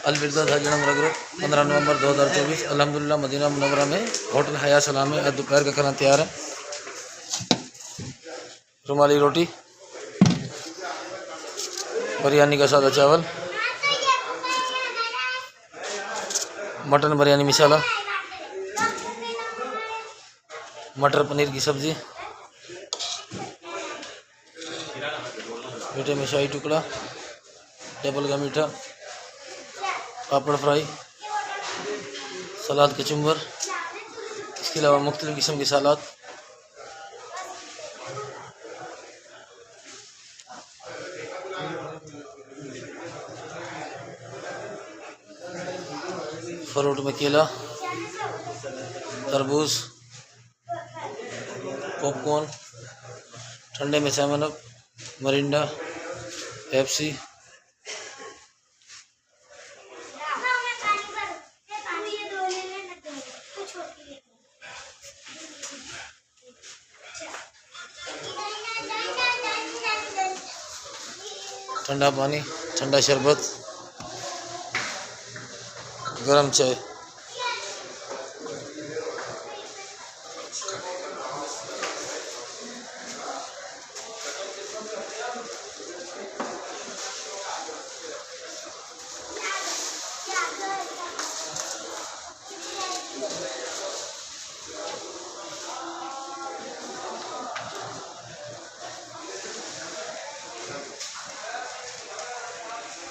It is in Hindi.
अलविदा हजन ग्रुप 15 नवंबर 2024 अल्हम्दुलिल्लाह मदीना मुनव्वरा में होटल हया सलाम में आज दोपहर का खाना तैयार है। रुमाली रोटी, बिरयानी का सादा चावल, मटन बिरयानी मसाला, मटर पनीर की सब्जी, मीठे में शाही टुकड़ा, टेबल का मीठा, पापड़ फ्राई, सलाद कचुम्बर, इसके अलावा मुख्तलिफ किस्म की सलाद, फ्रूट में केला, तरबूज, पॉपकॉर्न, ठंडे में सेवन अप, मरिंडा, पेप्सी, ठंडा पानी, ठंडा शरबत, गरम चाय।